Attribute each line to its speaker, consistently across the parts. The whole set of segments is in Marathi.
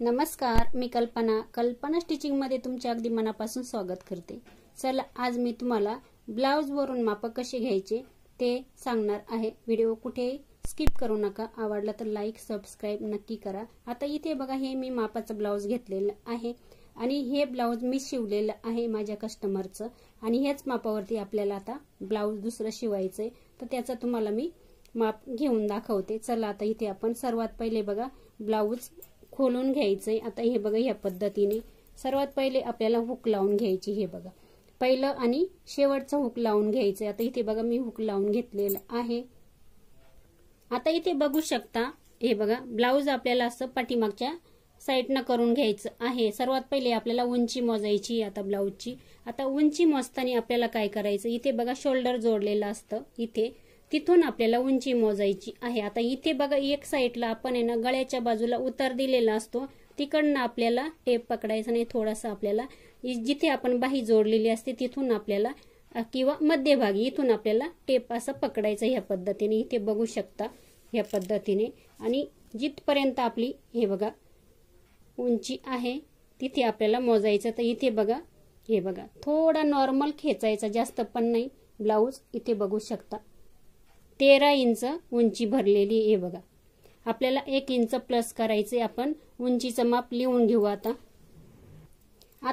Speaker 1: नमस्कार, मी कल्पना स्टिचिंगमध्ये तुमचे अगदी मनापासून स्वागत करते। चला, आज मी तुम्हाला ब्लाउज वरून माप कसे घ्यायचे ते सांगणार आहे। व्हिडिओ कुठे स्किप करू नका। आवडला तर लाईक सबस्क्राइब नक्की करा। आता इथे बघा, हे मी मापाचं ब्लाउज घेतलेलं आहे आणि हे ब्लाउज मी शिवलेलं आहे माझ्या कस्टमरचं आणि हेच मापावरती आपल्याला आता ब्लाउज दुसरं शिवायचंय, तर त्याचा तुम्हाला मी माप घेऊन दाखवते। चला, आता इथे आपण सर्वात पहिले बघा ब्लाउज खोलून घ्यायचंय। आता हे बघा, या पद्धतीने सर्वात पहिले आपल्याला हुक लावून घ्यायची। हे बघा, पहिलं आणि शेवटचं हुक लावून घ्यायचंय। आता इथे बघा, मी हुक लावून घेतलेलं आहे। आता इथे बघू शकता, हे बघा ब्लाउज आपल्याला असं पाठीमागच्या साइडनं करून घ्यायचं आहे। सर्वात पहिले आपल्याला उंची मोजायची आता ब्लाउजची। आता उंची मोजताना आपल्याला काय करायचं, इथे बघा शोल्डर जोडलेलं असतं, इथे तिथून आपल्याला उंची मोजायची आहे। आता इथे बघा, एक साइडला आपण आहे ना गळ्याच्या बाजूला उतार दिलेला असतो, तिकडनं आपल्याला टेप पकडायचा नाही। थोडासा आपल्याला जिथे आपण बाही जोडलेली असते तिथून आपल्याला किंवा मध्यभागी इथून आपल्याला टेप असं पकडायचं ह्या पद्धतीने। इथे बघू शकता ह्या पद्धतीने, आणि जिथपर्यंत आपली हे बघा उंची आहे तिथे आपल्याला मोजायचं। तर इथे बघा, हे बघा थोडा नॉर्मल खेचायचा, जास्त पण नाही। ब्लाउज इथे बघू शकता 13 इंच उंची भरलेली आहे। बघा, आपल्याला 1 इंच प्लस करायचे। आपण उंचीचं माप लिहून घेऊ। आता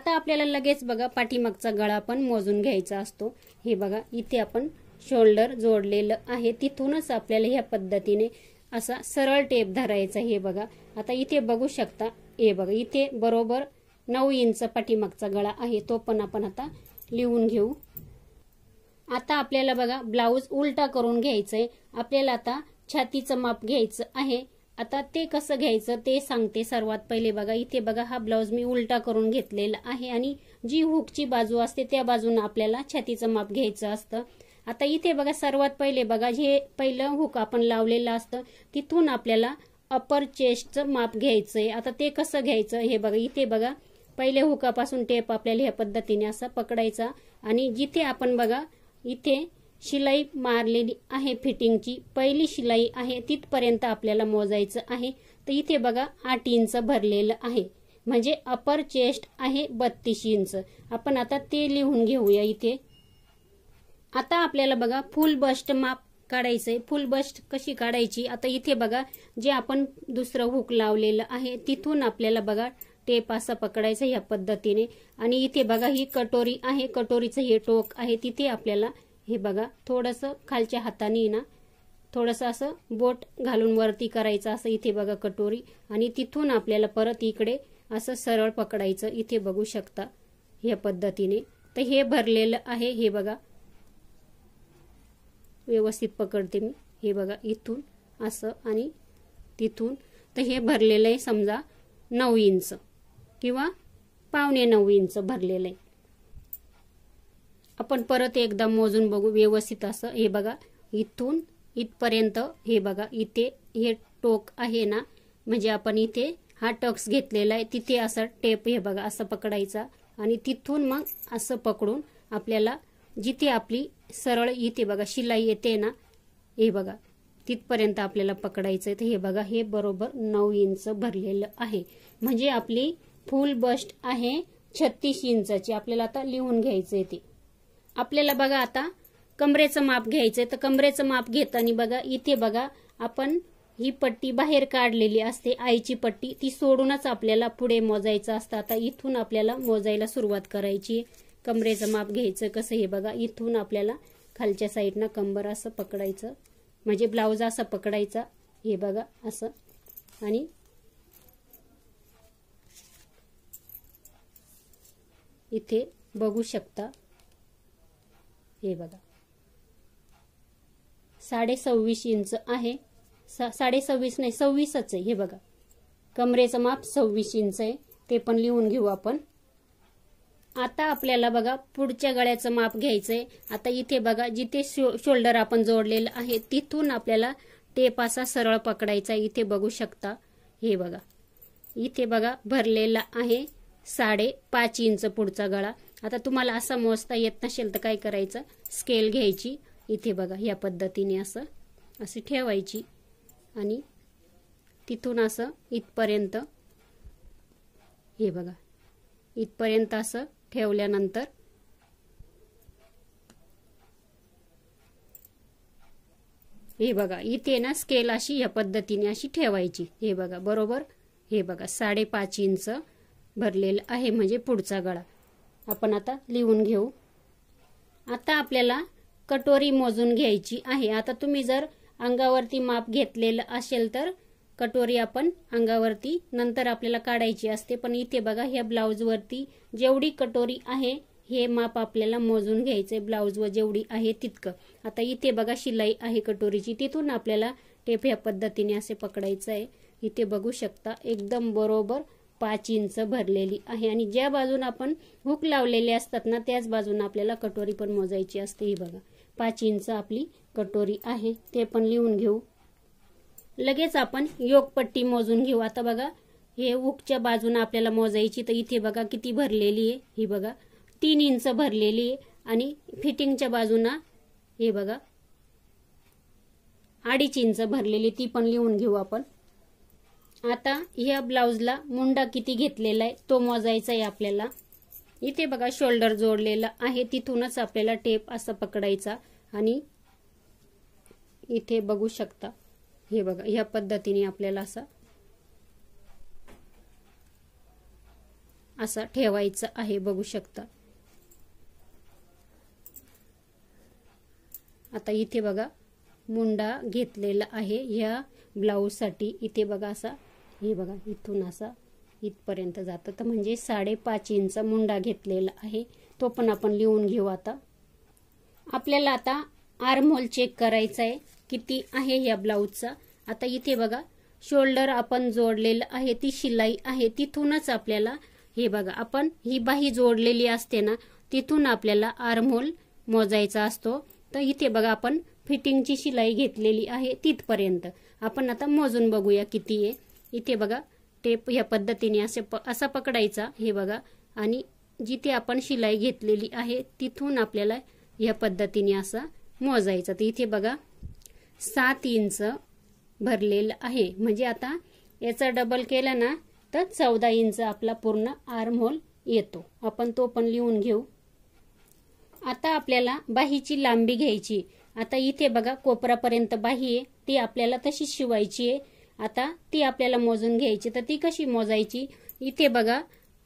Speaker 1: आपल्याला लगेच बघा पाठीमागचा गळा पण मोजून घ्यायचा असतो। हे बघा, इथे आपण शोल्डर जोडलेलं आहे, तिथूनच आपल्याला ह्या पद्धतीने असा सरळ टेप धरायचा। हे बघा, आता इथे बघू शकता, हे बघा इथे बरोबर 9 इंच पाठीमागचा गळा आहे, तो पण आपण आता लिहून घेऊ। आता आपल्याला बघा ब्लाउज उलटा करून घ्यायचंय। आपल्याला आता छातीचं माप घ्यायचं आहे। आता ते कसं घ्यायचं ते सांगते। सर्वात पहिले बघा, इथे बघा हा ब्लाउज मी उलटा करून घेतलेला आहे आणि जी हुकची बाजू असते त्या बाजूने आपल्याला छातीचं माप घ्यायचं असतं। आता इथे बघा, सर्वात पहिले बघा, जे पहिलं हुक आपण लावलेलं असतं तिथून आपल्याला अपर चेस्टचं माप घ्यायचंय। आता ते कसं घ्यायचं, हे बघा इथे बघा, पहिले हुकापासून टेप आपल्याला ह्या पद्धतीने असं पकडायचा आणि जिथे आपण बघा इथे शिलाई मारलेली आहे फिटिंगची, पहिली शिलाई आहे तिथपर्यंत आपल्याला मोजायचं आहे। तर इथे बघा 8 इंच भरलेलं आहे, म्हणजे अपर चेस्ट आहे 32 इंच। आपण आता ते लिहून घेऊया इथे। आता आपल्याला बघा फुल बस्ट माप काढायचंय। फुल बस्ट कशी काढायची, आता इथे बघा जे आपण दुसरं हुक लावलेलं आहे तिथून आपल्याला बघा टेप असा पकडायचा ह्या पद्धतीने, आणि इथे बघा ही कटोरी आहे, कटोरीचं हे टोक आहे, तिथे आपल्याला हे बघा थोडंसं खालच्या हाताने ना थोडंसं असं बोट घालून वरती करायचं असं इथे बघा कटोरी, आणि तिथून आपल्याला परत इकडे असं सरळ पकडायचं। इथे बघू शकता ह्या पद्धतीने। तर हे भरलेलं आहे, हे बघा व्यवस्थित पकडते मी। हे बघा इथून असं आणि तिथून, तर हे भरलेलं आहे समजा 9 इंच किंवा 8.25 इंच भरलेलं आहे। आपण परत एकदा मोजून बघू व्यवस्थित असं। हे बघा इथून इथपर्यंत, हे बघा इथे हे टोक आहे ना, म्हणजे आपण इथे हा टक्स घेतलेला आहे, तिथे असं टेप हे बघा असं पकडायचा आणि तिथून मग असं पकडून आपल्याला जिथे आपली सरळ इथे बघा शिलाई येते ना, हे बघा तिथपर्यंत आपल्याला पकडायचं। तर हे बघा, हे बरोबर 9 इंच भरलेलं आहे, म्हणजे आपली फुल बस्ट आहे 36 इंचाची। आपल्याला आता लिहून घ्यायचंय ते। आपल्याला बघा आता कमरेचं माप घ्यायचंय। तर कमरेचं माप घेताना बघा इथे बघा, आपण ही पट्टी बाहेर काढलेली असते आईची पट्टी, ती सोडूनच आपल्याला पुढे मोजायचं असतं। आता इथून आपल्याला मोजायला सुरुवात करायची। कमरेचं माप घ्यायचं कसं, हे बघा इथून आपल्याला खालच्या साईडनं कंबर असं पकडायचं, म्हणजे ब्लाउज असा पकडायचा, हे बघा असं, आणि इथे बघू शकता हे बघा 26.5 इंच आहे, 26.5 नाही 26च आहे। हे बघा कमरेचं माप 26 इंच आहे, ते पण लिहून घेऊ आपण। आता आपल्याला बघा पुढच्या गळ्याचं माप घ्यायचंय। आता इथे बघा जिथे शोल्डर आपण जोडलेलं आहे तिथून आपल्याला टेप असा सरळ पकडायचा। इथे बघू शकता, हे बघा इथे बघा भरलेला आहे 5.5 इंच पुढचा गळा। आता तुम्हाला असा मोजता येत नसेल तर काय करायचं, स्केल घ्यायची, इथे बघा या पद्धतीने असं ठेवायची आणि तिथून असं इथपर्यंत हे बघा इथपर्यंत असं ठेवल्यानंतर हे बघा इथे ना स्केल अशी या पद्धतीने अशी ठेवायची। हे बघा बरोबर, हे बघा 5.5 इंच भरलेलं आहे म्हणजे पुढचा गळा। आपण आता लिहून घेऊ। आता आपल्याला कटोरी मोजून घ्यायची आहे। आता तुम्ही जर अंगावरती माप घेतलेलं असेल तर कटोरी आपण अंगावरती नंतर आपल्याला काढायची असते, पण इथे बघा ह्या ब्लाउज वरती जेवढी कटोरी आहे हे माप आपल्याला मोजून घ्यायचंय, ब्लाउज वर जेवढी आहे तितकं। आता इथे बघा शिलाई आहे कटोरीची, तिथून आपल्याला टेप ह्या पद्धतीने असे पकडायचं आहे। इथे बघू शकता एकदम बरोबर 5 इंच भरलेली आहे आणि ज्या बाजून आपण हुक लावलेले असतात ना त्याच बाजून आपल्याला कटोरी पण मोजायची असते। ही बघा 5 इंच आपली कटोरी आहे, ते पण लिहून घेऊ। लगेच आपण योगपट्टी मोजून घेऊ। आता बघा हे हुकच्या बाजून आपल्याला मोजायची, तर इथे बघा किती भरलेली आहे, ही बघा 3 इंच भरलेली आहे आणि फिटिंगच्या बाजूना हे बघा 2.5 इंच भरलेली, ती पण लिहून घेऊ आपण। आता ह्या ब्लाउजला मुंडा किती घेतलेला आहे तो मोजायचा आहे आपल्याला। इथे बघा शोल्डर जोडलेला आहे, तिथूनच आपल्याला टेप असा पकडायचा आणि इथे बघू शकता हे बघा ह्या पद्धतीने आपल्याला असा ठेवायचं आहे, बघू शकता। आता इथे बघा मुंडा घेतलेला आहे ह्या ब्लाउज साठी। इथे बघा असा हे बघा इथून असा इथपर्यंत जातं, तर म्हणजे 5.5 इंच मुंडा घेतलेला आहे, तो पण आपण लिहून घेऊ। आता आपल्याला आता आर्म होल चेक करायचा आहे किती आहे या ब्लाउजचा। आता इथे बघा शोल्डर आपण जोडलेलं आहे, ती शिलाई आहे तिथूनच आपल्याला हे बघा आपण ही बाही जोडलेली असते ना तिथून आपल्याला आर्म होल मोजायचा असतो। तर इथे बघा आपण फिटिंगची शिलाई घेतलेली आहे तिथपर्यंत आपण आता मोजून बघूया किती आहे। इथे बघा टेप या पद्धतीने असा पकडायचा, हे बघा, आणि जिथे आपण शिलाई घेतलेली आहे तिथून आपल्याला या पद्धतीने असा मोजायचा। तर इथे बघा 7 इंच भरलेलं आहे, म्हणजे आता याचा डबल केला ना तर 14 इंच आपला पूर्ण आर्म होल येतो। आपण तो पण लिहून घेऊ। आता आपल्याला बाहीची लांबी घ्यायची। आता इथे बघा कोपरापर्यंत बाही आहे, ती आपल्याला तशी शिवायची आहे। आता ती आपल्याला मोजून घ्यायची, तर ती कशी मोजायची? इथे बघा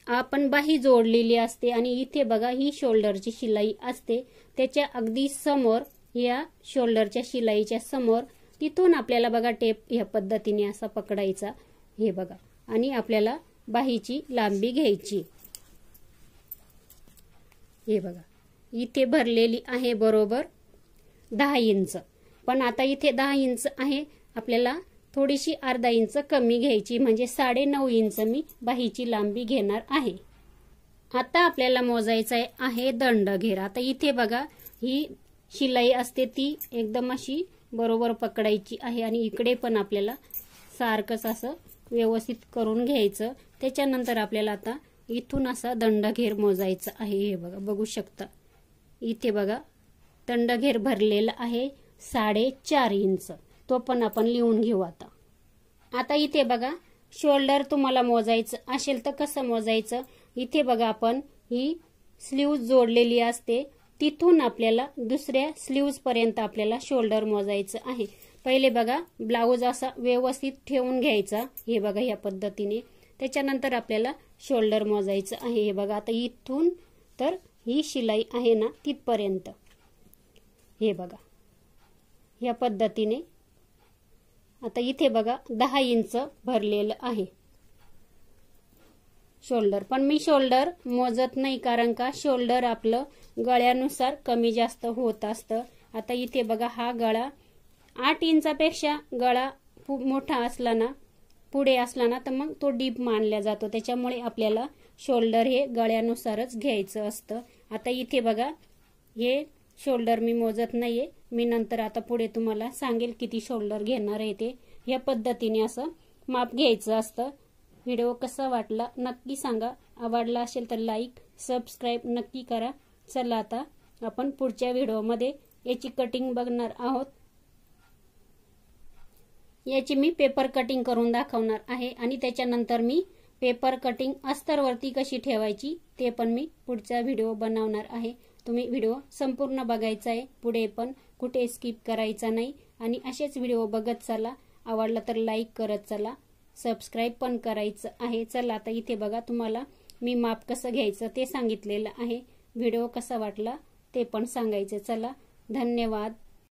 Speaker 1: आपण बाही जोडलेली असते आणि इथे बघा ही शोल्डरची शिलाई असते, त्याच्या अगदी समोर या शोल्डरच्या शिलाईच्या समोर तिथून आपल्याला बघा टेप या पद्धतीने असा पकडायचा, हे बघा, आणि आपल्याला बाहीची लांबी घ्यायची। हे बघा इथे भरलेली आहे बरोबर 10 इंच, पण आता इथे 10 इंच आहे, आपल्याला थोडीशी अर्धा इंच कमी घ्यायची, म्हणजे 9.5 इंच मी बाहीची लांबी घेणार आहे। आता आपल्याला मोजायचा आहे दंडघेर। आता इथे बघा ही शिलाई असते ती एकदम अशी बरोबर पकडायची आहे आणि इकडे पण आपल्याला सारखंच असं व्यवस्थित करून घ्यायचं। त्याच्यानंतर आपल्याला आता इथून असा दंडघेर मोजायचा आहे। हे बघा बघू शकता इथे बघा दंडघेर भरलेला आहे 4.5 इंच, तो पण आपण लिहून घेऊ। आता इथे बघा शोल्डर तुम्हाला मोजायचं असेल तर कसं मोजायचं? इथे बघा आपण ही स्लीव्ह जोडलेली असते, तिथून आपल्याला दुसऱ्या स्लीव्ह पर्यंत आपल्याला शोल्डर मोजायचं आहे। पहिले बघा ब्लाउज असा व्यवस्थित ठेवून घ्यायचा, हे बघा या पद्धतीने, त्याच्यानंतर आपल्याला शोल्डर मोजायचं आहे। हे बघा आता इथून तर ही शिलाई आहे ना तिथपर्यंत, हे बघा या पद्धतीने। आता इथे बघा 10 इंच भरलेलं आहे शोल्डर, पण मी शोल्डर मोजत नाही, कारण का शोल्डर आपलं गळ्यानुसार कमी जास्त होत असतं। आता इथे बघा हा गळा 8 इंचापेक्षा गळा मोठा असला ना, पुढे असला ना, तर मग तो डीप मानला जातो, त्याच्यामुळे आपल्याला शोल्डर हे गळ्यानुसारच घ्यायचं असतं। आता इथे बघा हे शोल्डर मी मोजत नाहीये, मी नंतर आता पुढे तुम्हाला सांगेल किती शोल्डर घेणार आहे ते। या पद्धतीने असं माप घ्यायचं असतं। व्हिडिओ कसा वाटला नक्की सांगा, आवडला असेल तर लाईक सबस्क्राईब नक्की करा। चला आता आपण पुढच्या व्हिडिओमध्ये याची कटिंग बघणार आहोत। याची मी पेपर कटिंग करून दाखवणार आहे आणि त्याच्यानंतर मी पेपर कटिंग अस्तरवरती कशी ठेवायची ते पण मी पुढचा व्हिडिओ बनवणार आहे. तुम्ही व्हिडिओ संपूर्ण बघायचा आहे. पुढे पण कुठे स्किप करायचा नाही आणि असेच व्हिडिओ बघत चला. आवडला तर लाईक करत चला. सबस्क्राईब पण करायचं आहे. चला आता इथे बघा तुम्हाला मी माप कसं घ्यायचं ते सांगितलेलं आहे. व्हिडिओ कसा वाटला ते पण सांगायचं. चला धन्यवाद.